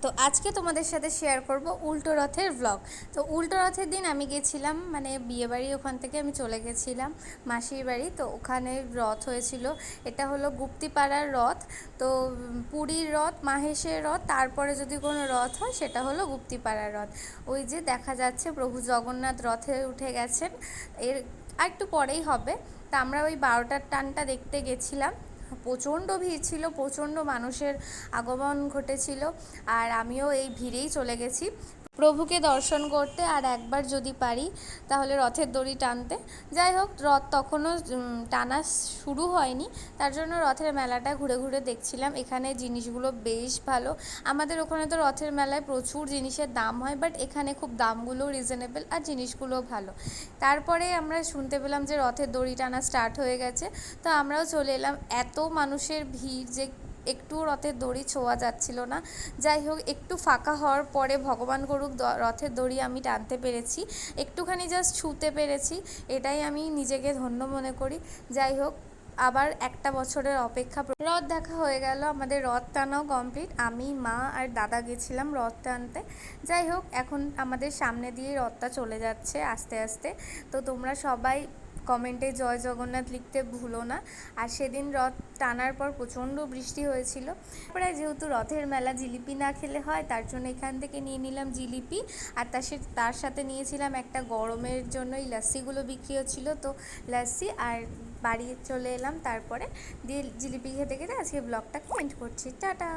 তো আজকে তোমাদের সাথে শেয়ার করব উল্টো রথের ব্লগ। তো উল্টো রথের দিন আমি গেছিলাম, মানে বিয়েবাড়ি, ওখান থেকে আমি চলে গেছিলাম মাসির বাড়ি। তো ওখানে রথ হয়েছিল। এটা হলো গুপ্তিপাড়ার রথ। তো পুরীর রথ, মাহেশের রথ, তারপরে যদি কোনো রথ হয় সেটা হলো গুপ্তিপাড়ার রথ। ওই যে দেখা যাচ্ছে প্রভু জগন্নাথ রথে উঠে গেছেন, এর আর একটু পরেই হবে। তা আমরা ওই 12টার টানটা দেখতে গেছিলাম। প্রচণ্ড ভিড় ছিল, প্রচণ্ড মানুষের আগমন ঘটেছিল। আর আমিও এই ভিড়েই চলে গেছি প্রভুকে দর্শন করতে, আর একবার যদি পারি তাহলে রথের দড়ি টানতে। যাই হোক, রথ তখনও টানা শুরু হয়নি, তার জন্য রথের মেলাটা ঘুরে ঘুরে দেখছিলাম। এখানে জিনিসগুলো বেশ ভালো। আমাদের ওখানে তো রথের মেলায় প্রচুর জিনিসের দাম হয়, বাট এখানে খুব দামগুলো রিজনেবল আর জিনিসগুলো ভালো। তারপরে আমরা শুনতে পেলাম যে রথের দড়ি টানা স্টার্ট হয়ে গেছে। তো আমরাও চলে এলাম। এত মানুষের ভিড় যে একটু রথের দড়ি ছোঁয়া যাচ্ছিল না। যাই হোক, একটু ফাঁকা হওয়ার পরে ভগবান করুক রথের দড়ি আমি টানতে পেরেছি, একটুখানি জাস্ট ছুঁতে পেরেছি, এটাই আমি নিজেকে ধন্য মনে করি। যাই হোক, আবার একটা বছরের অপেক্ষা। রথ দেখা হয়ে গেল, আমাদের রথ টানাও কমপ্লিট। আমি, মা আর দাদা গেছিলাম রথ টানতে। যাই হোক, এখন আমাদের সামনে দিয়ে রথটা চলে যাচ্ছে আস্তে আস্তে। তো তোমরা সবাই কমেন্টে জয় জগন্নাথ লিখতে ভুলো না। আর সেদিন রথ টানার পর প্রচণ্ড বৃষ্টি হয়েছিল। তারপরে যেহেতু রথের মেলা জিলিপি না খেলে হয়, তার জন্য এখান থেকে নিয়ে নিলাম জিলিপি। আর তার সাথে নিয়েছিলাম একটা গরমের জন্য এই লাস্সিগুলো বিক্রি হচ্ছিল, তো লাস্সি। আর বাড়ি চলে এলাম তারপরে দিয়ে জিলিপি খেতে খেতে আজকে ব্লগটা এন্ড করছি। টাটা।